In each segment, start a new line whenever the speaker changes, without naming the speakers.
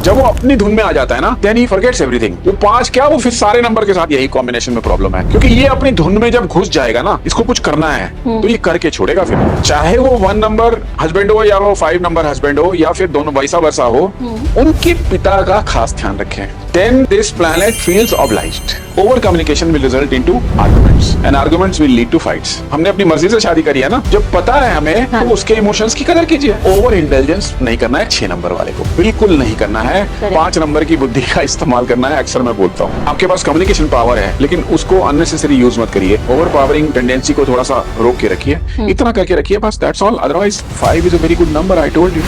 जब वो अपनी धुन में आ जाता है ना, देन ही फॉरगेट्स एवरीथिंग। वो 5 क्या, वो फिर सारे नंबर के साथ यही कॉम्बिनेशन में प्रॉब्लम है, क्योंकि ये अपनी धुन में जब घुस जाएगा ना, इसको कुछ करना है तो ये करके छोड़ेगा फिर, चाहे वो 1 नंबर हस्बैंड हो या वो 5 नंबर हस्बैंड हो या फिर दोनों वैसा वर्सा हो। उनके पिता का खास ध्यान रखें। Then this planet feels obliged. Over communication will result into arguments, and arguments will lead to fights. हमने अपनी मर्जी से शादी करी है ना, जब पता है हमें तो उसके इमोशंस की कदर कीजिए। ओवर इंटेलिजेंस नहीं करना है 6 नंबर वाले को, बिल्कुल नहीं करना है। 5 नंबर की बुद्धि का इस्तेमाल करना है। अक्सर मैं बोलता हूँ, आपके पास कम्युनिकेशन पावर है, लेकिन उसको अननेसेसरी यूज मत करिए। ओवर पावरिंग टेंडेंसी को थोड़ा सा रोक के रखिए, इतना करके रखिए बस, that's all. Otherwise 5 is a very good number, I told you.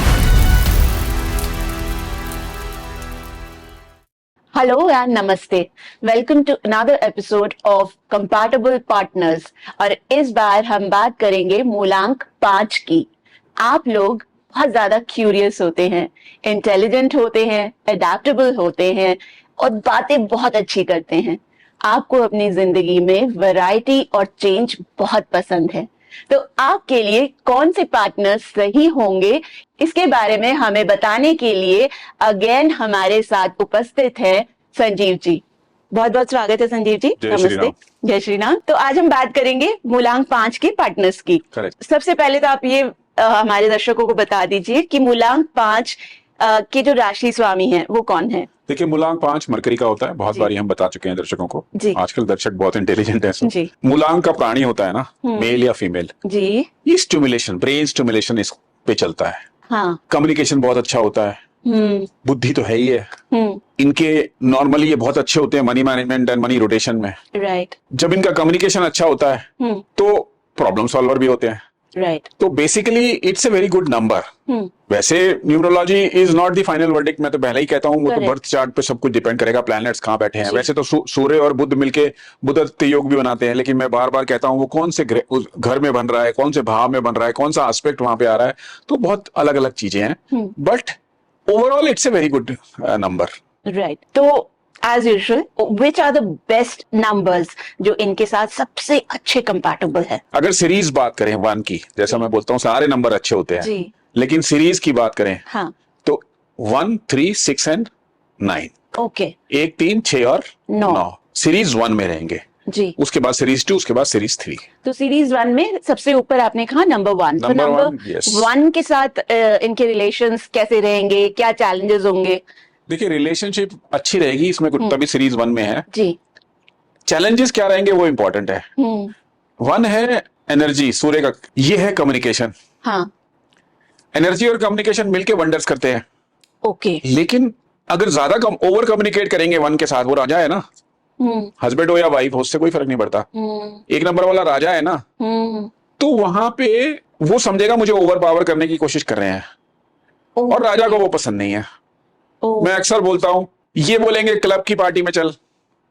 Hello and Namaste. Welcome to another episode of Compatible Partners. और इस बार हम बात करेंगे मूलांक 5 की। आप लोग बहुत ज्यादा क्यूरियस होते हैं, इंटेलिजेंट होते हैं, अडेप्टेबल होते हैं और बातें बहुत अच्छी करते हैं। आपको अपनी जिंदगी में वैरायटी और चेंज बहुत पसंद है। तो आपके लिए कौन से पार्टनर्स सही होंगे, इसके बारे में हमें बताने के लिए अगेन हमारे साथ उपस्थित है संजीव जी। बहुत बहुत स्वागत है संजीव जी। नमस्ते। जय श्री राम। तो आज हम बात करेंगे मूलांक 5 के पार्टनर्स की। सबसे पहले तो आप ये हमारे दर्शकों को बता दीजिए कि मूलांक 5 के जो राशि स्वामी हैं वो कौन है।
देखिए, मूलांक 5 मरकरी का होता है, बहुत बारी हम बता चुके हैं दर्शकों को। आजकल दर्शक बहुत इंटेलिजेंट है। मूलांक का प्राणी होता है ना, मेल या फीमेल जी, ये स्टिमुलेशन, ब्रेन स्टिमुलेशन इस पे चलता है। हाँ। कम्युनिकेशन बहुत अच्छा होता है, बुद्धि तो है ही है। इनके नॉर्मली ये बहुत अच्छे होते हैं money management and money rotation में। राइट। जब इनका कम्युनिकेशन अच्छा होता है तो प्रॉब्लम सॉल्वर भी होते हैं। राइट। तो basically it's a very good number. वैसे numerology is not the final verdict, मैं तो पहले ही कहता हूँ, वो तो बर्थ चार्ट पे सब कुछ डिपेंड करेगा, प्लैनेट्स कहाँ बैठे हैं। वैसे तो सूर्य और बुध मिलके बुधत्व योग भी बनाते हैं, लेकिन मैं बार बार कहता हूँ वो कौन से घर में बन रहा है, कौन से भाव में बन रहा है, कौन सा एस्पेक्ट वहां पे आ रहा है, तो बहुत अलग अलग चीजें हैं। But overall it's a very good number. Right. तो as usual, which are the best numbers जो इनके साथ सबसे अच्छे कंपैटिबल है? अगर सीरीज बात करें 1 की, जैसा मैं बोलता हूँ सारे नंबर अच्छे होते हैं जी, लेकिन सीरीज की बात करें हाँ, तो 1, 3, 6 एंड 9। ओके। 1, 3, 6 और 9 सीरीज 1 में रहेंगे जी। उसके बाद सीरीज 2, उसके बाद सीरीज 3। तो सीरीज 1 में सबसे ऊपर आपने कहा नंबर 1। तो नंबर 1 के साथ इनके रिलेशंस कैसे रहेंगे, क्या चैलेंजेस होंगे? देखिए, रिलेशनशिप अच्छी रहेगी इसमें, तभी सीरीज 1 में है जी। चैलेंजेस क्या रहेंगे वो इंपॉर्टेंट है। 1 है एनर्जी, सूर्य का, ये है कम्युनिकेशन। हाँ। एनर्जी और कम्युनिकेशन मिलके वंडर्स करते हैं। ओके। लेकिन अगर ज्यादा ओवर कम्युनिकेट करेंगे 1 के साथ, वो राजा है ना, हस्बैंड हो या वाइफ हो, उससे कोई फर्क नहीं पड़ता। 1 नंबर वाला राजा है ना, तो वहां पे वो समझेगा मुझे ओवर पावर करने की कोशिश कर रहे हैं, और राजा को वो पसंद नहीं है। मैं अक्सर बोलता हूँ, ये बोलेंगे क्लब की पार्टी में चल,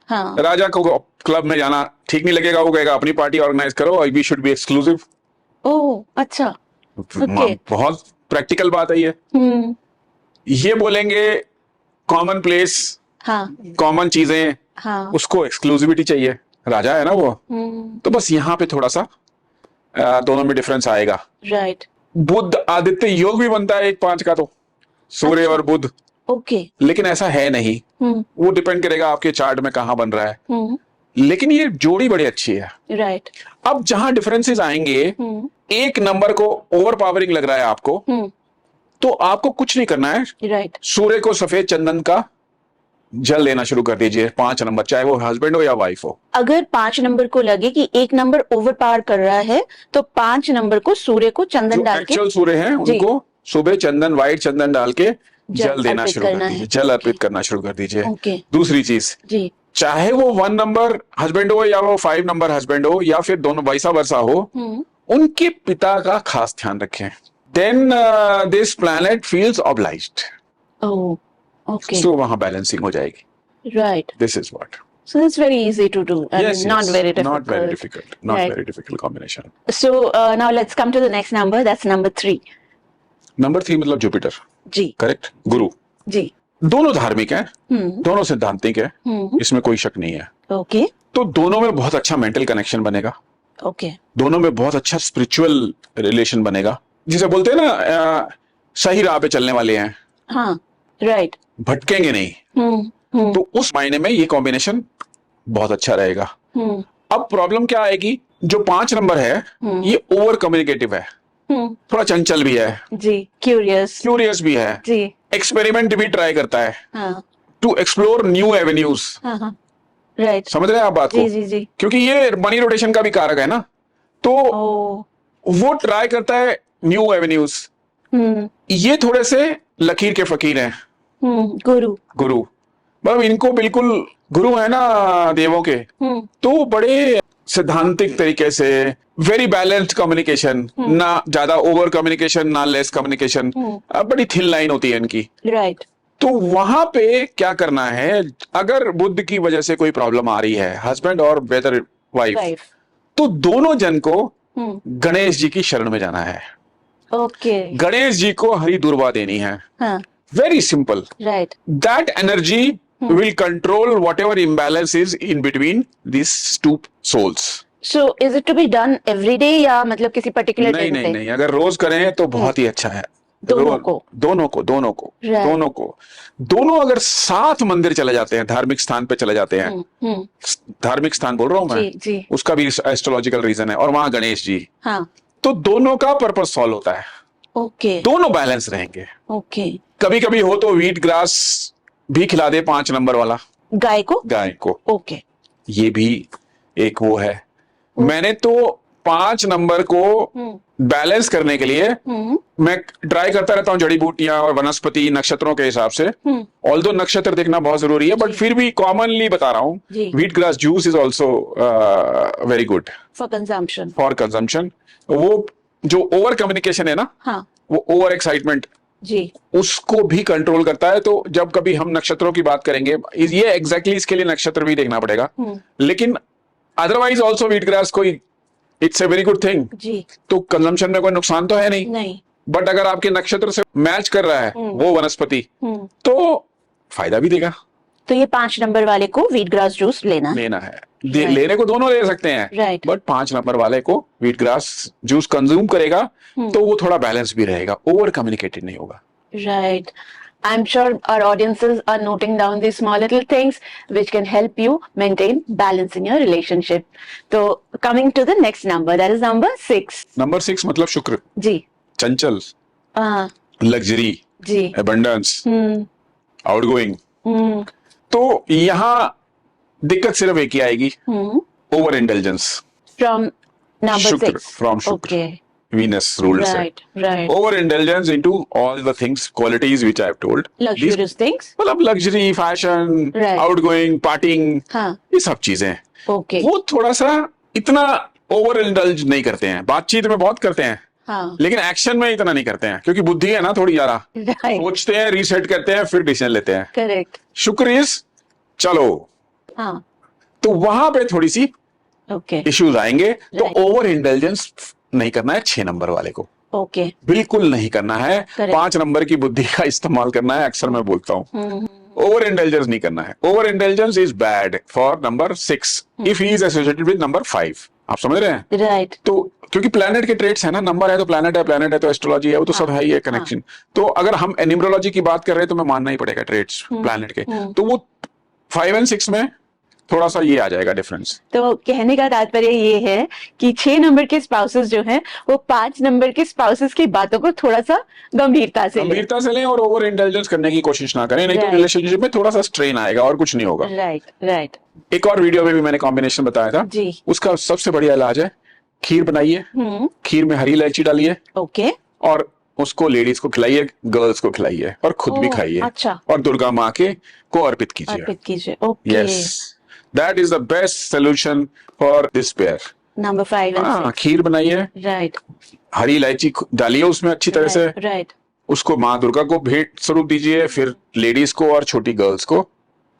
हाँ, राजा को क्लब में जाना ठीक नहीं लगेगा, वो कहेगा अपनी पार्टी ऑर्गेनाइज करो, वी शुड बी एक्सक्लूसिव। ओह अच्छा, बहुत प्रैक्टिकल बात है ये। ये बोलेंगे कॉमन प्लेस, हाँ, कॉमन चीजें, हाँ, उसको एक्सक्लूसिविटी चाहिए, राजा है ना वो। तो बस यहाँ पे थोड़ा सा दोनों में डिफरेंस आएगा। राइट। बुध आदित्य योग भी बनता है 1-5 का, तो सूर्य और बुध। ओके। लेकिन ऐसा है नहीं, वो डिपेंड करेगा आपके चार्ट में कहाँ बन रहा है। लेकिन ये जोड़ी बड़ी अच्छी है। राइट। अब जहां डिफरेंसेस आएंगे, 1 नंबर को ओवर पावरिंग लग रहा है आपको, तो आपको कुछ नहीं करना है। राइट। सूर्य को सफेद चंदन का जल देना शुरू कर दीजिए, 5 नंबर, चाहे वो हस्बैंड हो या वाइफ हो। अगर 5 नंबर को लगे कि 1 नंबर ओवर पावर कर रहा है, तो 5 नंबर को सूर्य को चंदन डाल के, एक्चुअल सूर्य है उनको सुबह चंदन, व्हाइट चंदन डाल के जल देना शुरू कर दीजिए, जल अर्पित करना शुरू कर दीजिए। दूसरी चीज जी, चाहे वो 1 नंबर हस्बैंड हो या वो 5 नंबर हस्बैंड हो या फिर दोनों वैसा वर्सा हो, उनके पिता का खास ध्यान रखें। Then this planet feels obliged. Oh okay. तो वहां बैलेंसिंग हो जाएगी। Right. This is what. So it's very easy to do and yes, not very difficult. Not very difficult. Not right. Very difficult combination. So now let's come to the next number. That's number 3. Number 3 मतलब Jupiter जी, correct, गुरु जी। दोनों धार्मिक हैं, दोनों सिद्धांतिक है, इसमें कोई शक नहीं है। ओके। तो दोनों में बहुत अच्छा मेंटल कनेक्शन बनेगा। ओके। दोनों में बहुत अच्छा स्पिरिचुअल रिलेशन बनेगा, जिसे बोलते हैं ना सही राह पे चलने वाले हैं। हाँ।
राइट,
भटकेंगे नहीं। तो उस मायने में ये कॉम्बिनेशन बहुत अच्छा रहेगा। अब प्रॉब्लम क्या आएगी, जो 5 नंबर है ये ओवर कम्युनिकेटिव है, थोड़ा चंचल भी है
जी, क्यूरियस
भी है
जी,
एक्सपेरिमेंट भी ट्राई करता है,
हाँ,
टू एक्सप्लोर न्यू एवेन्यूज।
हाँ, राइट,
समझ रहे हैं आप बात को?
जी,
क्योंकि ये मनी रोटेशन का भी कारक है ना, तो
ओ,
वो ट्राई करता है न्यू एवेन्यूज। ये थोड़े से लकीर के फकीर हैं, गुरु मतलब इनको बिल्कुल गुरु है ना देवों के, तो बड़े सिद्धांतिक तरीके से, वेरी बैलेंस्ड कम्युनिकेशन, ना ज्यादा ओवर कम्युनिकेशन ना लेस कम्युनिकेशन, बड़ी थिन लाइन होती है इनकी,
राइट।
तो वहां पे क्या करना है, अगर बुद्ध की वजह से कोई प्रॉब्लम आ रही है हस्बैंड और बेहतर वाइफ, तो दोनों जन को गणेश जी की शरण में जाना है।
ओके,
गणेश जी को हरी दुर्वा देनी है, very simple,
right.
That energy will control whatever imbalance is in between these two souls.
So is it to be done every day या मतलब किसी पर्टिकुलर
नहीं
दिन
नहीं
पे?
नहीं, अगर रोज करें तो बहुत ही अच्छा है।
दोनों को
दोनों अगर साथ मंदिर चले जाते हैं, धार्मिक स्थान पे चले जाते हैं, धार्मिक स्थान बोल रहा हूं मैं,
जी।
उसका भी एस्ट्रोलॉजिकल रीजन है, और वहां गणेश जी,
हाँ,
तो दोनों का पर्पस सॉल्व होता है।
ओके,
दोनों बैलेंस रहेंगे।
ओके।
कभी कभी हो तो व्हीट ग्रास भी खिला दे 5 नंबर वाला
गाय को,
ओके, ये भी एक वो है। मैंने तो 5 नंबर को बैलेंस करने के लिए मैं ट्राई करता रहता हूँ जड़ी बूटियां और वनस्पति नक्षत्रों के हिसाब से, ऑल्दो नक्षत्र देखना बहुत जरूरी है, बट फिर भी कॉमनली बता रहा हूँ, wheat grass juice is also very good for consumption. वो जो ओवर कम्युनिकेशन है ना,
हाँ,
वो ओवर एक्साइटमेंट
जी,
उसको भी कंट्रोल करता है। तो जब कभी हम नक्षत्रों की बात करेंगे, ये एग्जैक्टली इसके लिए नक्षत्र भी देखना पड़ेगा, लेकिन अदरवाइज ऑल्सो व्हीट ग्रास कोई it's a very good thing
जी।
तो कंजम्पशन में कोई नुकसान तो है नहीं, बट अगर आपके नक्षत्र से मैच कर रहा है वो वनस्पति, तो फायदा भी देगा।
तो ये 5 नंबर वाले को व्हीट ग्रास जूस लेना
है। लेने को दोनों ले सकते हैं, बट 5 नंबर वाले को व्हीट ग्रास जूस कंज्यूम करेगा तो वो थोड़ा बैलेंस भी रहेगा, ओवर कम्युनिकेटेड नहीं होगा।
Right. I'm sure our audiences are noting down these small little things which can help you maintain balance in your relationship. So coming to the next number, that is number 6.
Number 6 मतलब शुक्र
जी,
चंचल, luxury
जी,
abundance, outgoing. तो यहाँ दिक्कत सिर्फ एक ही आएगी, over intelligence
from number 6
from शुक्र,
okay,
Venus rules
right, right.
Over indulgence into all the things, qualities which I have told.
Luxurious things.
मतलब luxury, fashion,
Right.
outgoing, partying,
हाँ,
ये सब चीजें
okay,
वो थोड़ा सा इतना ओवर इंडल्ज नहीं करते हैं। बातचीत में बहुत करते हैं,
हाँ,
लेकिन एक्शन में इतना नहीं करते हैं, क्योंकि बुद्धि है ना थोड़ी ज्यादा,
right,
सोचते हैं, रीसेट करते हैं, फिर डिसीजन लेते हैं।
correct,
शुक्र इज चलो,
हाँ,
तो वहां पे थोड़ी सी
okay,
इश्यूज आएंगे। तो
Right.
ओवर इंटेलिजेंस नहीं करना है 6 नंबर वाले को,
okay,
बिल्कुल नहीं करना है।
Correct.
5 नंबर की बुद्धि का इस्तेमाल करना है, अक्सर मैं बोलता हूँ। ओवर इंटेलिजेंस नहीं करना है। Over intelligence is bad for number 6 if he is associated with number 5। आप समझ रहे हैं?
right,
तो क्योंकि प्लैनेट के ट्रेट्स है ना, नंबर है तो प्लैनेट है तो एस्ट्रोलॉजी है, वो तो सब है ही है कनेक्शन। तो अगर हम न्यूमरोलॉजी की बात कर रहे हैं तो मैं मानना ही पड़ेगा ट्रेट्स प्लैनेट के, तो वो 5 और 6 में थोड़ा सा ये आ जाएगा डिफरेंस।
तो कहने का तात्पर्य ये है कि 6 नंबर के स्पाउसेस जो हैं वो 5 नंबर के स्पाउसेस की बातों को थोड़ा सा गंभीरता से लें
और ओवर इंटेलिजेंस करने की कोशिश ना करें, नहीं तो
Right.
रिलेशनशिप में थोड़ा सा स्ट्रेन आएगा और कुछ नहीं होगा।
राइट, राइट,
एक और वीडियो में भी मैंने कॉम्बिनेशन बताया था
जी,
उसका सबसे बढ़िया इलाज है खीर बनाइए, खीर में हरी इलायची डालिए,
ओके,
और उसको लेडीज को खिलाइए, गर्ल्स को खिलाइए, और खुद भी खाइए,
अच्छा,
और दुर्गा माँ के को अर्पित कीजिए।
Okay,
yes, that is the best solution for this pair.
Number 5 और 6,
खीर बनाइए,
राइट,
हरी इलायची डालिए उसमें अच्छी तरह से,
राइट,
उसको माँ दुर्गा को भेंट स्वरूप दीजिए, फिर लेडीज को और छोटी गर्ल्स को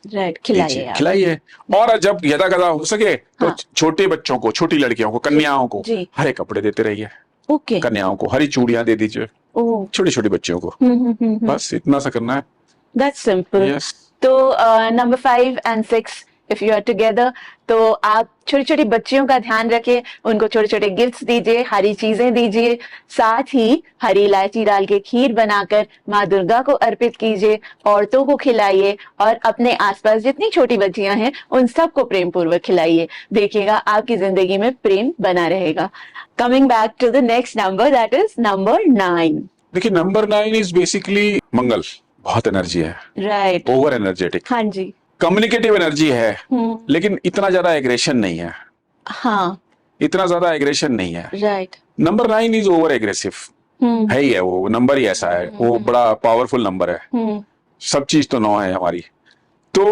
राइट, खिलाइए।
और जब यदा कदा हो सके तो
हाँ.
छोटे बच्चों को, छोटी लड़कियों को, कन्याओं को
जी,
हरे कपड़े देते रहिए।
ओके,
कन्याओं को हरी चूड़ियां दे दीजिए,
ओह,
छोटी छोटी बच्चियों को, बस इतना सा करना है।
That's simple.
यस,
तो number 5 and 6 if you are together, तो आप छोटी छोटी बच्चियों का ध्यान रखें, उनको छोटे छोटे गिफ्ट्स दीजिए, हरी चीजें दीजिए, साथ ही हरी इलायची डाल के खीर बनाकर माँ दुर्गा को अर्पित कीजिए, औरतों को खिलाइए और अपने आसपास जितनी छोटी बच्चियां हैं उन सबको प्रेम पूर्वक खिलाइए। देखिएगा आपकी जिंदगी में प्रेम बना रहेगा। Coming back to the next number, that is number 9।
देखिए नंबर 9 इज बेसिकली मंगल, बहुत एनर्जी है,
राइट।
ओवर एनर्जेटिक,
हाँ जी।
कम्युनिकेटिव एनर्जी है, लेकिन इतना ज्यादा एग्रेशन नहीं है।
हाँ,
इतना ज्यादा एग्रेशन नहीं है।
Right.
Number 9 is over aggressive है ही है, वो नंबर ही ऐसा है, वो बड़ा पावरफुल नंबर है, सब चीज तो 9 है हमारी। तो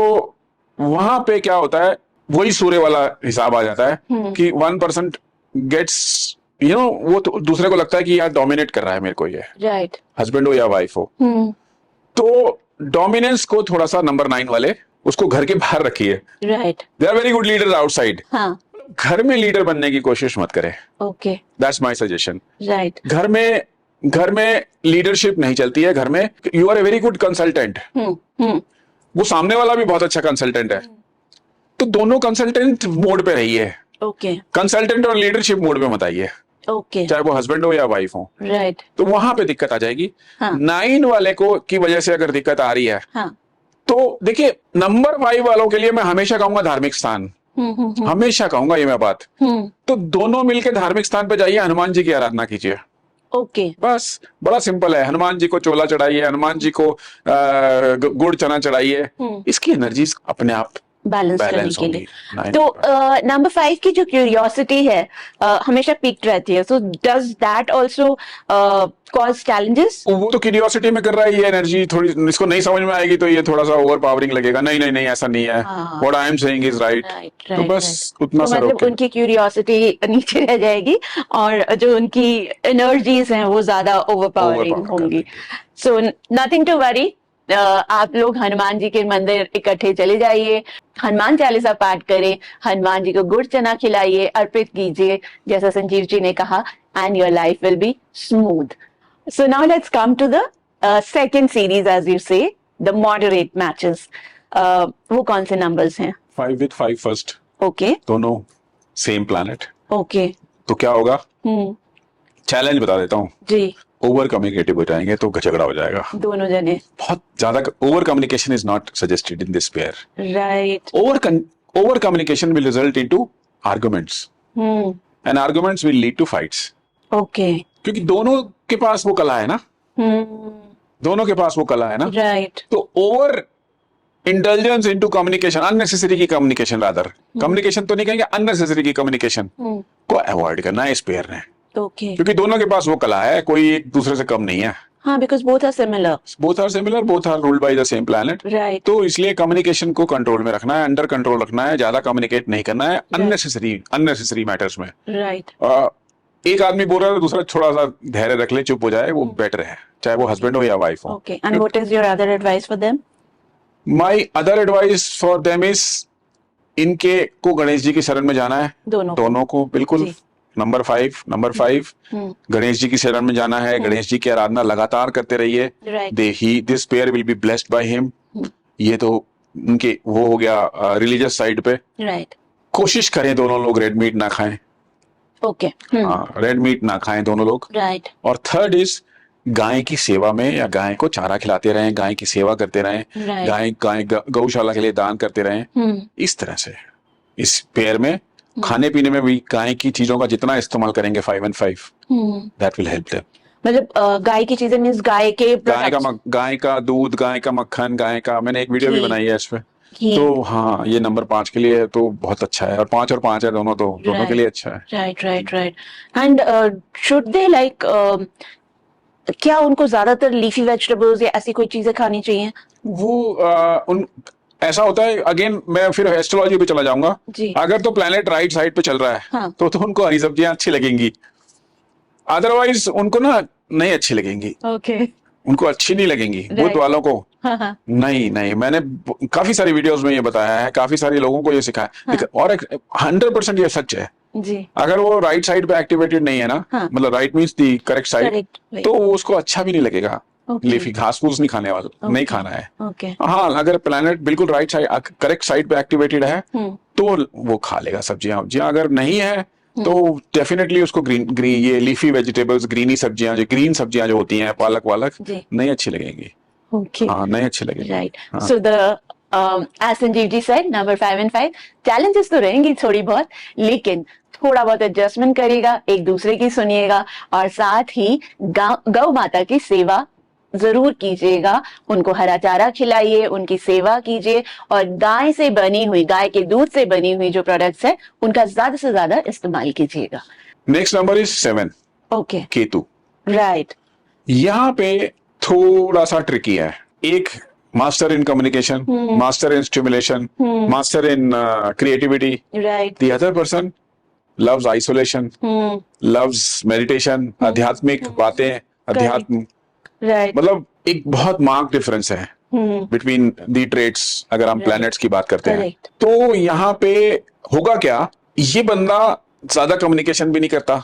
वहां पे क्या होता है, वही सूर्य वाला हिसाब आ जाता है कि 1% गेट्स वो तो दूसरे को लगता है कि यार डोमिनेट कर रहा है मेरे को, ये
राइट।
हस्बैंड हो या वाइफ हो। तो डोमिनेंस को थोड़ा सा नंबर 9 वाले उसको घर के बाहर रखिए।
Right.
They are very good leader outside.
हाँ,
घर में लीडर बनने की कोशिश मत करें।
Okay,
that's my suggestion.
Right.
घर में लीडरशिप नहीं चलती है। घर में you are a very good consultant, वो सामने वाला भी बहुत अच्छा कंसल्टेंट है, तो दोनों कंसल्टेंट मोड पे रहिए।
ओके,
कंसल्टेंट और लीडरशिप मोड पे मत आइए,
ओके,
चाहे वो हस्बैंड हो या वाइफ हो।
राइट।
तो वहां पे दिक्कत आ जाएगी।
हाँ।
9 वाले को की वजह से अगर दिक्कत आ रही है,
हाँ।
तो देखिए नंबर 5 वालों के लिए मैं हमेशा कहूंगा धार्मिक स्थान, हमेशा कहूंगा ये मैं बात। तो दोनों मिलकर धार्मिक स्थान पे जाइए, हनुमान जी की आराधना कीजिए।
ओके,
बस बड़ा सिंपल है। हनुमान जी को चोला चढ़ाइए, हनुमान जी को गुड़ चना चढ़ाइए, इसकी एनर्जीज अपने आप
बैलेंस करने
बैलेंस
के लिए।
होंगी।
तो नंबर 5 की जो क्यूरियोसिटी है हमेशा पीक्ड रहती है, so does that also cause challenges?
वो तो क्यूरियोसिटी में कर रहा है, ये एनर्जी थोड़ी इसको नहीं समझ में आएगी तो ये थोड़ा सा ओवर पावरिंग लगेगा। नहीं नहीं नहीं, ऐसा नहीं है, what I am saying is right. तो बस उतना सा
मतलब उनकी क्यूरियोसिटी नीचे रह जाएगी और जो उनकी एनर्जीज हैं वो ज्यादा ओवरपावरिंग होंगी। सो नथिंग टू वरी, आप लोग हनुमान जी के मंदिर इकट्ठे चले जाइए, हनुमान चालीसा पाठ करें, हनुमान जी को गुड़ चना खिलाइए, अर्पित कीजिए जैसा संजीव जी ने कहा, and your life will be smooth. So now let's come to the second series, as you say, the moderate matches. वो कौन से नंबर्स हैं?
5 with 5 फर्स्ट,
ओके,
दोनों सेम प्लैनेट।
ओके,
तो क्या होगा, चैलेंज बता देता हूँ
जी।
ओवर कम्युनिकेटिव हो जाएंगे तो झगड़ा हो जाएगा
दोनों जने।
बहुत ज्यादा। Over communication is not suggested in this pair.
Right.
Over communication will result into arguments, and arguments will lead two fights.
Okay,
क्योंकि दोनों के पास वो कला है ना, दोनों के पास वो कला है ना।
राइट।
तो over intelligence into communication, unnecessary की कम्युनिकेशन, रादर कम्युनिकेशन तो नहीं कहेंगे, अननेसेसरी की कम्युनिकेशन को अवॉइड करना है इस पेयर ने।
ओके,
क्योंकि दोनों के पास वो कला है, कोई एक दूसरे से कम नहीं है।
हाँ, because both are similar,
both are ruled by the same planet.
Right.
तो इसलिए कम्युनिकेशन को कंट्रोल में रखना है, अंडर कंट्रोल रखना है, ज्यादा कम्युनिकेट नहीं करना है अननेसेसरी मैटर्स में।
राइट।
एक आदमी बोल रहा है, दूसरा थोड़ा सा धैर्य रख ले, चुप हो जाए, वो बेटर है, चाहे वो हस्बैंड हो या वाइफ हो।
Okay, and what is your other advice for them?
My other advice for them is, इनके को गणेश जी की शरण में जाना है, दोनों को बिल्कुल। नंबर 5 गणेश जी की शरण में जाना है, गणेश जी की आराधना लगातार करते रहिए। This pair will be blessed by him. ये तो उनके वो हो गया रिलीजियस साइड पे।
राइट।
कोशिश करें दोनों लोग रेड मीट ना खाएं।
ओके,
रेड मीट ना खाएं दोनों लोग।
राइट।
और थर्ड इज, गाय की सेवा में, या गाय को चारा खिलाते रहें, गाय की सेवा करते रहें, गाय गौशाला के लिए दान करते रहें। इस तरह से इस पेयर में खाने पीने में भी गाय की चीजों का जितना इस्तेमाल करेंगे 5 and 5, that will help them.
मतलब गाय की चीजें मींस गाय
का दूध, गाय का मक्खन, गाय का, मैंने एक वीडियो भी बनाई है इस पे। तो हाँ, ये नंबर 5 के लिए तो बहुत अच्छा है, और 5 और 5 है दोनों, तो दोनों के लिए अच्छा है।
Right, right, right. And should they like, क्या उनको ज्यादातर लीफी वेजिटेबल्स या ऐसी कोई चीजें खानी चाहिए?
वो ऐसा होता है, अगेन मैं फिर एस्ट्रोलॉजी पे चला जाऊंगा। अगर तो प्लैनेट राइट साइड पे चल रहा है, हाँ। तो उनको हरी सब्जियां अच्छी लगेंगी, अदरवाइज उनको ना नहीं अच्छी लगेंगी।
ओके,
उनको अच्छी नहीं लगेंगी। बुध वालों को नहीं नहीं, मैंने काफी सारी वीडियोस में ये बताया है, काफी सारे लोगों को ये सिखाया, और 100% ये सच है जी। अगर वो राइट साइड पे एक्टिवेटेड नहीं है ना, मतलब right means the correct side, तो उसको अच्छा भी नहीं लगेगा। लीफी घास फूस नहीं खाने वाला, नहीं खाना है। हाँ, अगर प्लैनेट बिल्कुल राइट साइड करेक्ट साइड पे एक्टिवेटेड है तो वो खा लेगा सब्जियां वब्जियां। अगर नहीं है तो डेफिनेटली उसको ग्रीन ये लीफी वेजिटेबल्स, ग्रीनी सब्जियां, जो ग्रीन सब्जियां जो होती हैं, पालक वालक, नहीं अच्छी लगेंगी। हाँ, नहीं अच्छी लगेगी।
Right. So the as Sanjeev ji said, number 5 and 5 challenges तो रहेंगी थोड़ी बहुत, लेकिन थोड़ा बहुत एडजस्टमेंट करिएगा, एक दूसरे की सुनिएगा और साथ ही गौ माता की सेवा जरूर कीजिएगा। उनको हरा चारा खिलाइए, उनकी सेवा कीजिए और गाय से बनी हुई, गाय के दूध से बनी हुई जो प्रोडक्ट्स है उनका ज्यादा से ज्यादा इस्तेमाल कीजिएगा।
Next number is 7।
Okay,
Ketu.
Right.
यहाँ पे थोड़ा सा ट्रिकी है। एक master in communication, master in stimulation, master in creativity.
Right.
The other person loves isolation, loves meditation, आध्यात्मिक बातें, अध्यात्म।
राइट।
मतलब एक बहुत मार्क डिफरेंस है बिटवीन दी ट्रेड्स, अगर हम प्लैनेट्स की बात करते हैं। तो यहाँ पे होगा क्या, ये बंदा ज्यादा कम्युनिकेशन भी नहीं करता।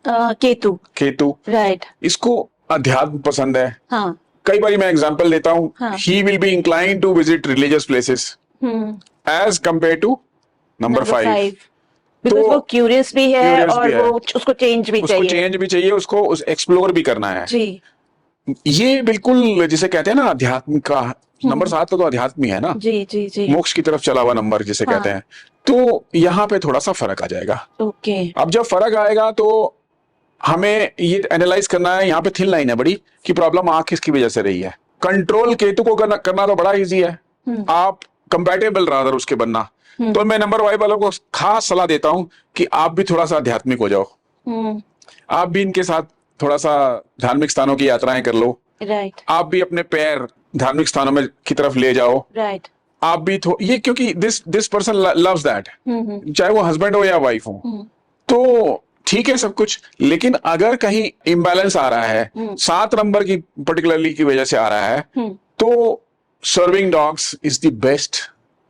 केतु। राइट। इसको अध्यात्म पसंद है। हाँ। कई बार मैं एग्जांपल देता हूँ, he will be inclined to visit religious places as compare to number 5।
तो वो क्यूरियस भी है और वो उसको चेंज भी चाहिए,
उसको एक्सप्लोर भी करना है जी। ये बिल्कुल जिसे कहते हैं ना अध्यात्म का नंबर 7 तो अध्यात्म ही है ना जी। मोक्ष की तरफ चला हुआ नंबर जिसे कहते हैं। तो यहाँ पे थोड़ा सा फर्क आ जाएगा। ओके। अब जब फर्क आएगा तो हमें ये एनालाइज करना है, यहाँ पे थिन लाइन है बड़ी, कि प्रॉब्लम आंख किसकी वजह से रही है। कंट्रोल केतु को करना तो बड़ा इजी है, आप कंपैटिबल रादर उसके बनना। तो मैं नंबर 5 वालों को खास सलाह देता हूं कि आप भी थोड़ा सा आध्यात्मिक हो जाओ, आप भी इनके साथ थोड़ा सा धार्मिक स्थानों की यात्राएं कर लो। राइट। आप भी अपने पैर धार्मिक स्थानों में की तरफ ले जाओ। राइट। आप भी ये क्योंकि दिस पर्सन लव्स दैट, चाहे वो हस्बैंड हो या वाइफ हो। तो ठीक है सब कुछ, लेकिन अगर कहीं इम्बैलेंस आ रहा है 7 नंबर की पर्टिकुलरली की वजह से आ रहा है, तो serving dogs is the best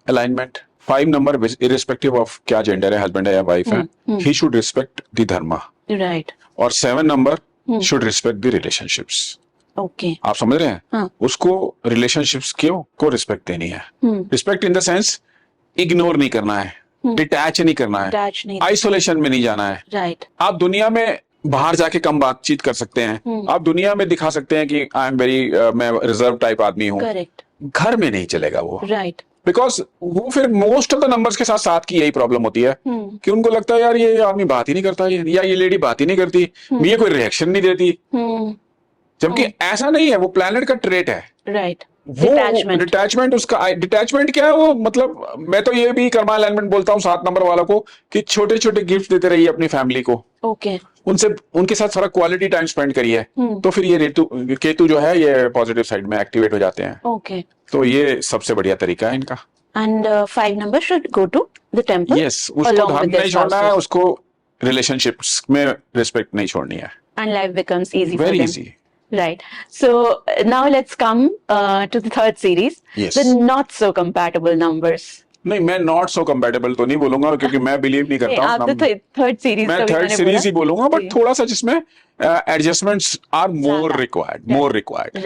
alignment. 5 number irrespective of क्या जेंडर है, हस्बैंड है या वाइफ है, ही शुड रिस्पेक्ट द धर्म। राइट। और 7 number should respect the relationships. Okay. आप समझ रहे हैं? हाँ. उसको रिलेशनशिप्स को रिस्पेक्ट देनी है। Respect in the sense ignore नहीं करना है, डिटैच नहीं करना है, आइसोलेशन में नहीं जाना है। राइट। आप दुनिया में बाहर जाके कम बातचीत कर सकते हैं, आप दुनिया में दिखा सकते हैं कि आई एम वेरी मैं रिजर्व टाइप आदमी हूँ। करेक्ट। घर में नहीं चलेगा वो। राइट। बिकॉज वो फिर मोस्ट ऑफ द नंबर्स के साथ की यही प्रॉब्लम होती है कि उनको लगता है यार ये आदमी बात ही नहीं करता, या ये लेडी बात ही नहीं करती, ये कोई रिएक्शन नहीं देती। जबकि ऐसा नहीं है, वो प्लैनेट का ट्रेट है। राइट। वो डिटैचमेंट उसका डिटैचमेंट क्या है, वो मतलब मैं तो ये भी कर्मा अलाइनमेंट बोलता हूँ 7 नंबर वालों को कि छोटे छोटे गिफ्ट देते रहिए अपनी फैमिली को। ओके। उनके साथ सारा क्वालिटी टाइम स्पेंड करिए, तो फिर ये केतु जो है ये पॉजिटिव साइड में एक्टिवेट हो जाते हैं। ओके। तो ये सबसे बढ़िया तरीका है इनका।
And 5 number should go to the temple.
Yes, उसको धर्म नहीं छोड़ना है, उसको रिलेशनशिप्स में रिस्पेक्ट नहीं छोड़नी है।
And life becomes easy,
very easy.
Right. So now let's come to the third series.
Yes.
The not so compatible numbers.
नहीं, मैं नॉट सो कंपैटिबल तो नहीं बोलूंगा क्योंकि मैं बिलीव नहीं करता हूँ।
आप तो थर्ड सीरीज,
मैं थर्ड सीरीज ही बोलूंगा, बट थोड़ा सा जिसमें adjustments are more required.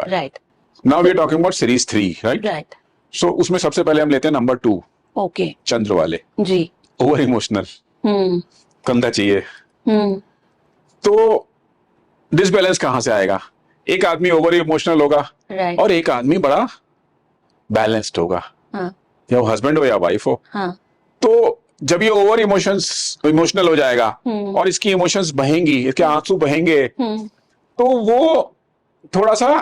Right. Now we are talking about series 3, right. So उसमें सबसे पहले हम लेते हैं नंबर 2। ओके। चंद्र वाले जी। ओवर इमोशनल, कंधा चाहिए। तो डिसबैलेंस कहां से आएगा? एक आदमी ओवर इमोशनल होगा और एक आदमी बड़ा बैलेंस्ड होगा। हाँ. या वो हस्बैंड हो या वाइफ हो। हाँ. तो जब ये ओवर इमोशनल हो जाएगा और इसकी इमोशंस बहेंगी, इसके आंसू बहेंगे, तो वो थोड़ा सा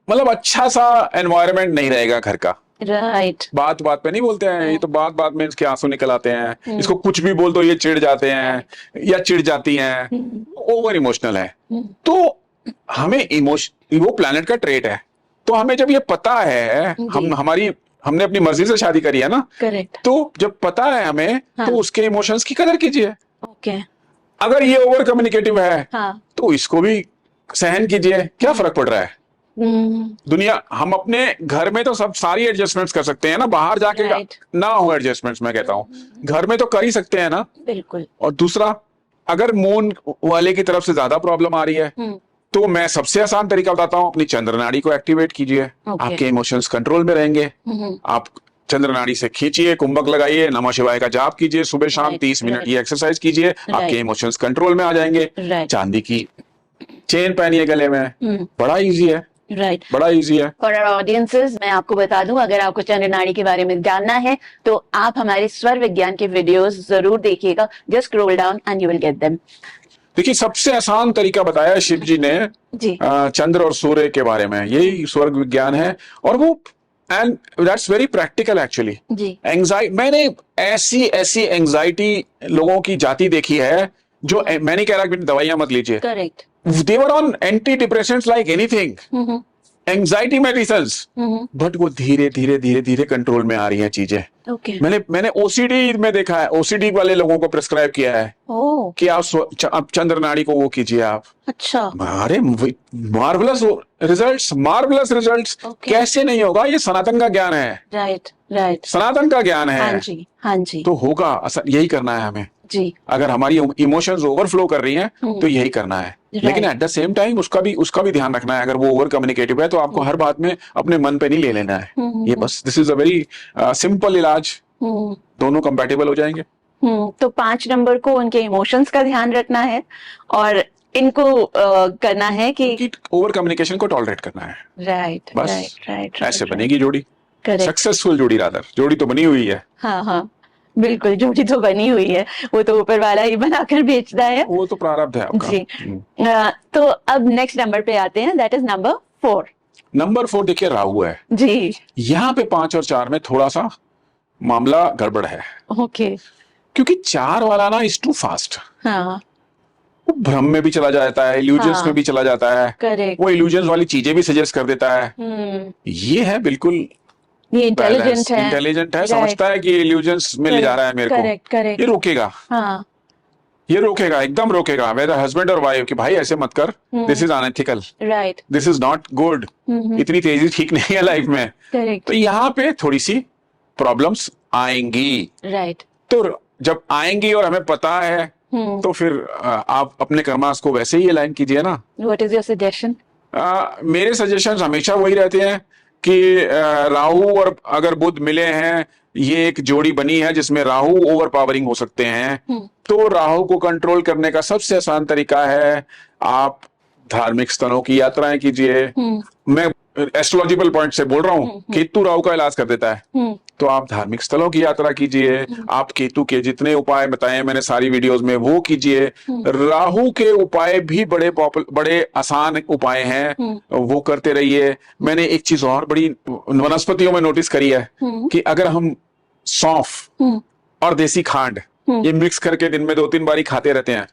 मतलब अच्छा सा एनवायरनमेंट नहीं रहेगा घर का।
राइट।
बात बात पे नहीं बोलते हैं, ये तो बात बात में इसके आंसू निकल आते हैं, इसको कुछ भी बोल दो ये चिढ़ जाते हैं या चिढ़ जाती हैं, ओवर इमोशनल है। तो हमें वो प्लैनेट का ट्रेट है, तो हमें जब ये पता है, हमने अपनी मर्जी से शादी करी है ना। करेक्ट। तो जब पता है हमें, हाँ. तो उसके इमोशंस की कदर कीजिए। ओके। अगर ये ओवर कम्युनिकेटिव है, हाँ. तो इसको भी सहन कीजिए, क्या फर्क पड़ रहा है? दुनिया, हम अपने घर में तो सब सारी एडजस्टमेंट्स कर सकते हैं ना, बाहर जाके ना हो एडजस्टमेंट्स। मैं कहता हूँ घर में तो कर ही सकते हैं ना। बिल्कुल। और दूसरा, अगर मून वाले की तरफ से ज्यादा प्रॉब्लम आ रही है तो मैं सबसे आसान तरीका बताता हूँ, अपनी चंद्र नाड़ी को एक्टिवेट कीजिए। आपके इमोशंस कंट्रोल में रहेंगे। आप चंद्र नाड़ी से खींचिए, कुंभक लगाइए, नमः शिवाय का जाप कीजिए सुबह शाम 30 मिनट ये एक्सरसाइज कीजिए, आपके इमोशंस कंट्रोल में आ जाएंगे। चांदी की चेन पहनिए गले में, बड़ा इजी है।
राइट,
बड़ा इजी है।
फॉर आवर ऑडियंसेस मैं आपको बता दूं, अगर आपको चंद्र नाड़ी के बारे में जानना है तो आप हमारे स्वर विज्ञान के वीडियोस जरूर देखिएगा। Just scroll down and you will get them.
देखिए, सबसे आसान तरीका बताया शिव जी ने
जी।
चंद्र और सूर्य के बारे में, यही स्वर्ग विज्ञान है। और वो and that's very practical actually.
जी।
एंजाइटी, मैंने ऐसी एंजाइटी लोगों की जाति देखी है जो, मैं नहीं कह रहा कि दवाइयां मत लीजिए,
correct,
they were on antidepressants like anything, anxiety medicines, but वो धीरे धीरे कंट्रोल में आ रही हैं चीजें। मैंने ओसीडी में देखा है, ओसीडी वाले लोगों को प्रिस्क्राइब किया है कि आप चंद्र नाड़ी को वो कीजिए आप।
अच्छा,
अरे मार्वलस रिजल्ट्स। कैसे नहीं होगा? ये सनातन का ज्ञान है।
राइट,
सनातन का ज्ञान है।
हाँ जी, हाँ जी।
तो होगा, यही करना है हमें
जी।
अगर हमारी इमोशंस ओवरफ्लो कर रही हैं तो यही करना है। लेकिन एट द सेम टाइम उसका भी ध्यान रखना है। अगर वो ओवर कम्युनिकेटिव है तो आपको हर बात में अपने मन पे नहीं ले लेना है। ये बस, this is a very simple इलाज, दोनों कंपैटिबल हो जाएंगे।
तो 5 नंबर को उनके इमोशंस का ध्यान रखना है और इनको करना है कि
ओवर कम्युनिकेशन को टॉलरेट करना है।
राइट,
ऐसे बनेगी जोड़ी, सक्सेसफुल जोड़ी। रादर जोड़ी तो बनी हुई है।
हाँ, बिल्कुल, जोड़ी तो बनी हुई है, वो तो ऊपर वाला ही बनाकर बेचता है,
वो तो प्रारब्ध है आपका।
जी। तो अब नेक्स्ट नंबर पे आते हैं, दैट इज नंबर 4।
नंबर 4 देखिए, राहु है
जी।
यहाँ पे 5 और 4 में थोड़ा सा मामला गड़बड़ है।
ओके।
क्योंकि 4 वाला ना इज टू फास्ट।
हाँ,
वो भ्रम में भी चला जाता है, इल्यूजन्स में भी चला जाता है।
करेक्ट।
वो इल्यूजन्स वाली चीजें भी सजेस्ट कर देता है। ये है बिल्कुल,
ये इंटेलिजेंट है,
समझता है कि इल्यूजन्स में ले जा रहा है मेरे को।
करेक्ट।
ये रोकेगा।
हाँ,
ये रोकेगा, एकदम रोकेगा, वेदर हस्बैंड और वाइफ, कि भाई ऐसे मत कर, this is unethical,
right,
this is not good, इतनी तेजी ठीक नहीं है लाइफ में।
करेक्ट।
तो यहाँ पे थोड़ी सी प्रॉब्लम्स आएंगी।
राइट।
तो जब आएंगी और हमें पता है तो फिर आप अपने कर्मास को वैसे ही अलाइन कीजिए ना।
What is your suggestion?
मेरे सजेशंस हमेशा वही रहते हैं कि राहु और अगर बुध मिले हैं, ये एक जोड़ी बनी है जिसमें राहु ओवर पावरिंग हो सकते हैं। तो राहु को कंट्रोल करने का सबसे आसान तरीका है, आप धार्मिक स्थलों की यात्राएं कीजिए। मैं एस्ट्रोलॉजिकल पॉइंट से बोल रहा हूँ, केतु राहु का इलाज कर देता है। तो आप धार्मिक स्थलों की यात्रा कीजिए। आप केतु के जितने उपाय बताए मैंने सारी वीडियोस में, वो कीजिए। राहु के उपाय भी बड़े आसान उपाय हैं, वो करते रहिए। मैंने एक चीज और बड़ी वनस्पतियों में नोटिस करी है कि अगर हम सौंफ और देसी खांड ये मिक्स करके दिन में 2-3 बारी खाते रहते हैं,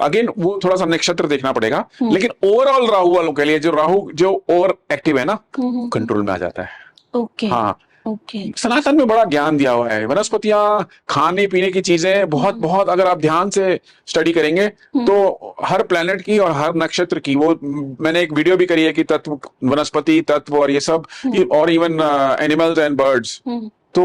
अगेन वो थोड़ा सा नक्षत्र देखना पड़ेगा, लेकिन ओवरऑल राहु वालों के लिए जो राहु जो ओवर एक्टिव है ना, कंट्रोल में आ जाता है।
ओके।
हाँ, सनातन में बड़ा ज्ञान दिया हुआ है। वनस्पतियां, खाने पीने की चीजें बहुत अगर आप ध्यान से स्टडी करेंगे तो हर प्लेनेट की और हर नक्षत्र की, वो मैंने एक वीडियो भी करी है कि तत्व, वनस्पति तत्व और ये सब, और इवन एनिमल्स एंड बर्ड्स, तो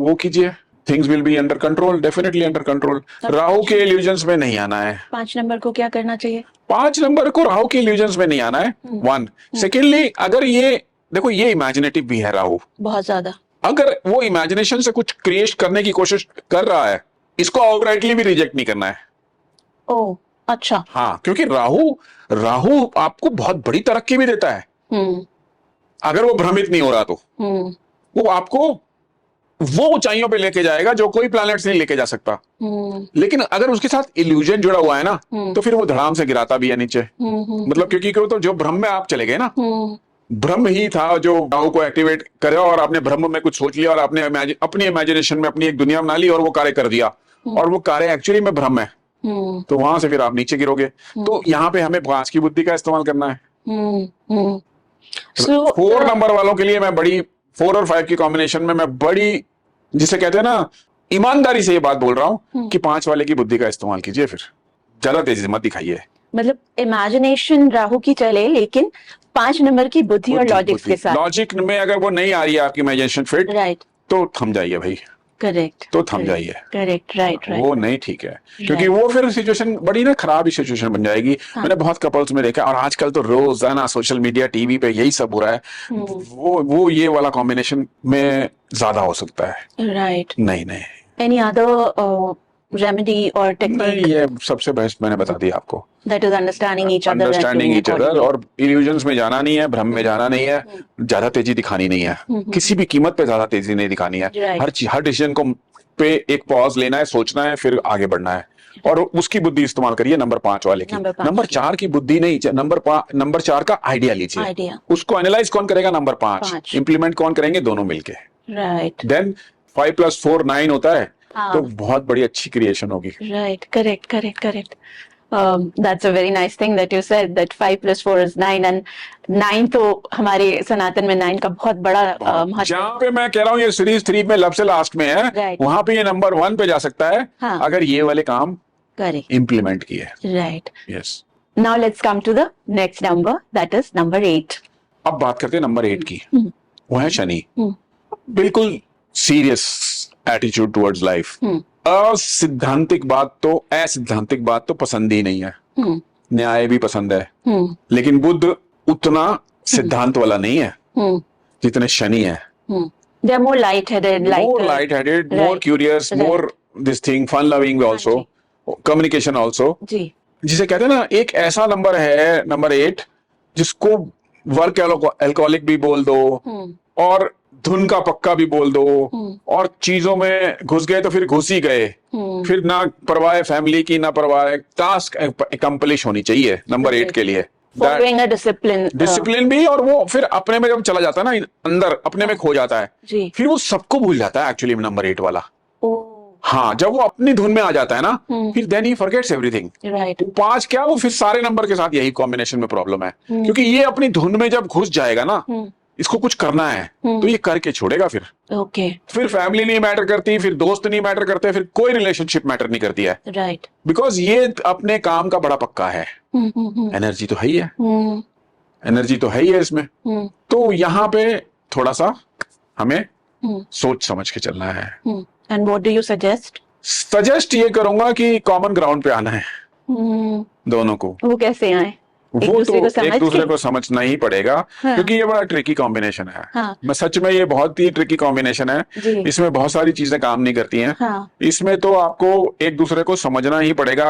वो कीजिए। Things will be under control, definitely under control. Rahu के इल्यूजन्स में नहीं आना है।
5 नंबर को क्या करना चाहिए?
5 नंबर को राहु के इल्यूजन्स में नहीं आना है, 1। सेकेंडली, अगर ये देखो, ये इमेजिनेटिव भी है राहु, बहुत ज्यादा। अगर वो इमेजिनेशन से कुछ क्रिएट करने की कोशिश कर रहा है, इसको आउटराइटली भी रिजेक्ट नहीं करना है।
ओह, अच्छा।
हाँ, क्योंकि राहु आपको बहुत बड़ी तरक्की भी देता है, अगर वो भ्रमित नहीं हो रहा तो। वो आपको वो ऊंचाइयों पे लेके जाएगा जो कोई प्लैनेट्स नहीं लेके जा सकता। लेकिन अगर उसके साथ इल्यूजन जुड़ा हुआ है ना, तो फिर वो धड़ाम से गिराता भी है नीचे। मतलब क्योंकि तो जो भ्रम में आप चले गए ना, भ्रम ही था जो राहु को एक्टिवेट करे, और आपने भ्रम में कुछ सोच लिया और आपने अपनी इमेजिनेशन में अपनी एक दुनिया बना ली और वो कार्य कर दिया, और वो कार्य एक्चुअली में भ्रम है, तो वहां से फिर आप नीचे गिरोगे। तो यहाँ पे हमें 5 की बुद्धि का इस्तेमाल करना है। 4 नंबर वालों के लिए मैं बड़ी 4 और 5 की कॉम्बिनेशन में मैं बड़ी, जिसे कहते हैं ना, ईमानदारी से ये बात बोल रहा हूँ कि 5 वाले की बुद्धि का इस्तेमाल कीजिए, फिर ज्यादा तेजी से मत दिखाइए।
मतलब इमेजिनेशन राहु की चले, लेकिन 5 नंबर की बुद्धि और लॉजिक के साथ।
लॉजिक में अगर वो नहीं आ रही है आपकी इमेजिनेशन फिट,
राइट,
तो थम जाइए भाई।
करेक्ट,
तो थम जाइए।
करेक्ट, राइट,
वो नहीं ठीक है, क्योंकि वो फिर सिचुएशन बड़ी ना खराब ही सिचुएशन बन जाएगी। मैंने बहुत कपल्स में देखा, और आजकल तो रोजाना सोशल मीडिया, टीवी पे यही सब हो रहा है। वो ये वाला कॉम्बिनेशन में ज्यादा हो सकता है।
राइट।
नहीं।
एनी अदर रेमेडी और टेक्निक?
नहीं, ये सबसे बेस्ट मैंने बता दिया आपको।
That is understanding each other,
understanding each other, और इल्यूजन्स में जाना नहीं है, भ्रम में जाना नहीं है, ज्यादा तेजी दिखानी नहीं है, किसी भी कीमत पे ज्यादा तेजी नहीं दिखानी है। हर डिसीजन को पे एक पॉज लेना है, सोचना है, फिर आगे बढ़ना है, और उसकी बुद्धि इस्तेमाल करिए नंबर 5 वाले की। नंबर 4 की बुद्धि नहीं, नंबर 4 का आइडिया लीजिए। उसको एनालाइज कौन करेगा? नंबर 5। इम्प्लीमेंट कौन करेंगे? दोनों मिलके।
राइट।
देन 5 + 4 9 होता है, तो बहुत बड़ी अच्छी क्रिएशन होगी।
Right, correct. That's a very nice thing that you said, that 5 + 4 is 9, and 9 तो हमारे सनातन में 9 का बहुत बड़ा महत्व।
जहाँ पे मैं कह रहा हूँ ये सीरीज 3 में लब से लास्ट में है, वहां पे ये नंबर 1 पे जा सकता है, अगर ये वाले काम करे, इम्प्लीमेंट किए।
Right.
Yes.
Now let's come to the next number, that is number 8।
अब बात करते हैं नंबर 8 की। वो है शनि। बिल्कुल सीरियस एटीट्यूड टुवर्ड्स लाइफ। असिद्धांतिक बात तो पसंद ही नहीं है। न्याय भी पसंद है, लेकिन बुध उतना सिद्धांत वाला नहीं है जितने शनि है।
They are more light-headed,
more curious, more this thing, fun loving also, communication also। जी। जिसे कहते हैं ना, एक ऐसा नंबर है नंबर 8 जिसको वर्क एल्कोहलिक भी बोल दो, और धुन का पक्का भी बोल दो, और चीजों में घुस गए तो फिर घुस ही गए, फिर ना परवाह फैमिली की, ना परवाह, टास्क कंप्लीट होनी चाहिए नंबर 8 के लिए। डिसिप्लिन भी, और वो फिर अपने में जब चला जाता है ना, अंदर अपने में खो जाता है, फिर वो सबको भूल जाता है एक्चुअली नंबर 8 वाला। हाँ, जब वो अपनी धुन में आ जाता है ना, फिर then he forgets everything. Right. 5 क्या, वो फिर सारे नंबर के साथ यही कॉम्बिनेशन में प्रॉब्लम है, क्योंकि ये अपनी धुन में जब घुस जाएगा ना, इसको कुछ करना है तो ये करके छोड़ेगा फिर। फिर फैमिली नहीं मैटर करती, फिर दोस्त नहीं मैटर करते, फिर कोई रिलेशनशिप मैटर नहीं करती है। राइट। बिकॉज ये अपने काम का बड़ा पक्का है। एनर्जी तो है ही है, एनर्जी तो है ही है इसमें। तो यहाँ पे थोड़ा सा हमें सोच समझ के चलना है।
And what do you suggest?
Suggest ये करूंगा कि कॉमन ग्राउंड पे आना है दोनों को। वो कैसे आए? वो तो एक दूसरे को समझना ही पड़ेगा। हाँ। क्योंकि ये बड़ा ट्रिकी कॉम्बिनेशन है। हाँ। मैं सच में, ये बहुत ही ट्रिकी कॉम्बिनेशन है। इसमें बहुत सारी चीजें काम नहीं करती हैं। हाँ। इसमें तो आपको एक दूसरे को समझना ही पड़ेगा।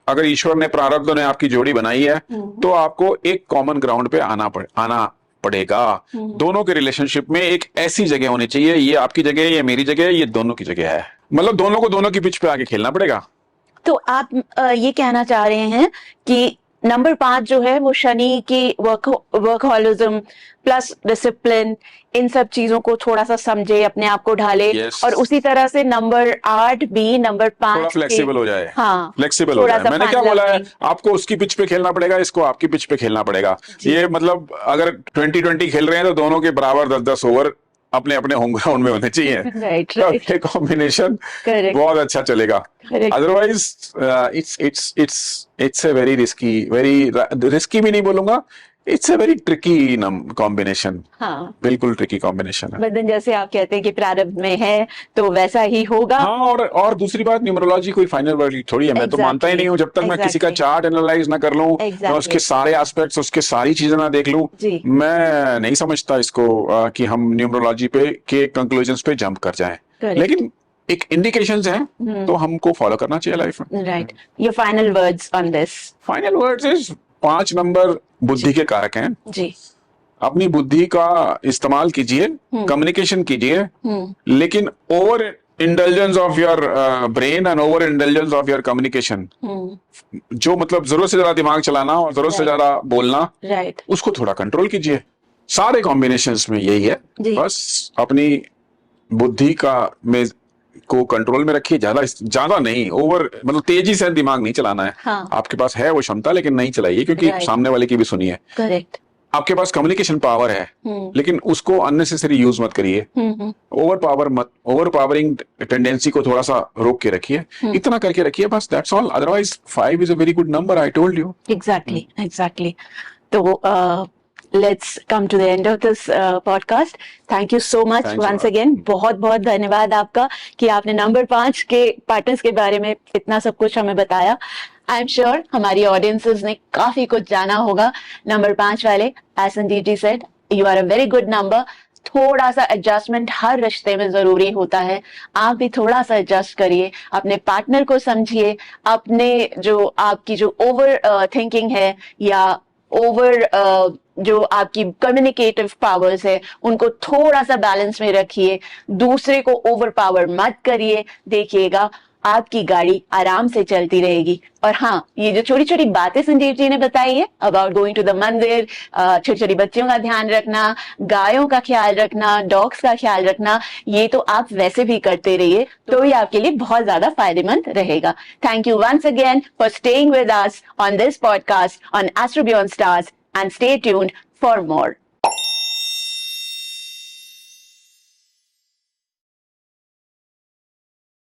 अगर ईश्वर ने, प्रारब्ध ने आपकी जोड़ी बनाई है, तो आपको एक कॉमन ग्राउंड पे आना पड़ेगा। दोनों के रिलेशनशिप में एक ऐसी जगह होनी चाहिए, ये आपकी जगह, ये मेरी जगह, ये दोनों की जगह है, मतलब दोनों को दोनों की पिच पे आके खेलना पड़ेगा। तो आप ये कहना चाह रहे हैं कि नंबर 5 जो है वो शनि की वर्कहॉलिज्म प्लस डिसिप्लिन, इन सब चीजों को थोड़ा सा समझे, अपने आप को ढाले। yes. और उसी तरह से नंबर 8 भी नंबर 5 फ्लेक्सिबल हो जाए। हाँ, फ्लेक्सिबल हो जाए। मैंने क्या बोला है, आपको उसकी पिच पे खेलना पड़ेगा, इसको आपकी पिच पे खेलना पड़ेगा। ये मतलब अगर 20-20 खेल रहे हैं तो दोनों के बराबर 10-10 ओवर अपने अपने होम ग्राउंड में होने चाहिए। राइट। ये कॉम्बिनेशन बहुत अच्छा चलेगा। Otherwise it's a very risky भी नहीं बोलूंगा, it's a very tricky combination. हाँ, बिल्कुल ट्रिकी कॉम्बिनेशन है। बट जैसे आप कहते हैं कि प्रारब्ध में है तो वैसा ही होगा। हाँ, और दूसरी बात, न्यूमरोलॉजी कोई फाइनल वर्ड थोड़ी है। मैं तो मानता ही नहीं हूँ जब तक मैं किसी का चार्ट एनालाइज ना कर लूं, मैं उसके सारे एस्पेक्ट्स, उसके सारी चीजें ना देख लूं, मैं नहीं समझता इसको कि हम न्यूमरोलॉजी पे के कंक्लूजन्स पे जंप कर जाएं। लेकिन एक इंडिकेशंस हैं तो हमको फॉलो करना चाहिए लाइफ में। Right. Your final words on this? Final words is 5 number बुद्धि के कारक हैं जी। अपनी बुद्धि का इस्तेमाल कीजिए, कम्युनिकेशन कीजिए, लेकिन over indulgence of your brain and over indulgence of your communication, जो मतलब जरूरत से ज्यादा दिमाग चलाना और जरूरत से ज्यादा बोलना, उसको थोड़ा कंट्रोल कीजिए। सारे कॉम्बिनेशंस में यही है, बस अपनी बुद्धि को कंट्रोल में रखिए, ज्यादा नहीं, ओवर मतलब तेजी से दिमाग नहीं चलाना है। हाँ। आपके पास है वो क्षमता, लेकिन नहीं चलाइए, क्योंकि सामने वाले की भी सुनिए। करेक्ट। आपके पास कम्युनिकेशन पावर है, लेकिन उसको अननेसेसरी यूज मत करिए। ओवर पावरिंग टेंडेंसी को थोड़ा सा रोक के रखिए, इतना करके रखिए बस, that's all. Otherwise 5 is a very good number, I told you. Exactly. तो
let's come to the end of this podcast. Thank you so much
Thanks a
once
lot.
again. बहुत बहुत धन्यवाद आपका कि आपने नंबर 5 के पार्टनर्स के बारे में इतना सब कुछ हमें बताया. आई एम श्योर हमारी ऑडियंसेस ने काफी कुछ जाना होगा. नंबर 5 वाले, as Sandeep ji said, you are a very good number. थोड़ा सा एडजस्टमेंट हर रिश्ते में जरूरी होता है. आप भी थोड़ा सा एडजस्ट करिए, अपने पार्टनर को समझिए, अपने जो आपकी जो ओवर थिंकिंग है या ओवर जो आपकी कम्युनिकेटिव पावर्स है उनको थोड़ा सा बैलेंस में रखिए. दूसरे को ओवर पावर मत करिए. देखिएगा आपकी गाड़ी आराम से चलती रहेगी. और हाँ, ये जो छोटी छोटी बातें संजीव जी ने बताई है अबाउट गोइंग टू द मंदिर, छोटी छोटी बच्चियों का ध्यान रखना, गायों का ख्याल रखना, डॉग्स का ख्याल रखना, ये तो आप वैसे भी करते रहिए तो ये आपके लिए बहुत ज्यादा फायदेमंद रहेगा. Thank you once again for staying with us on this podcast on Astro Beyond Stars, and stay tuned for more.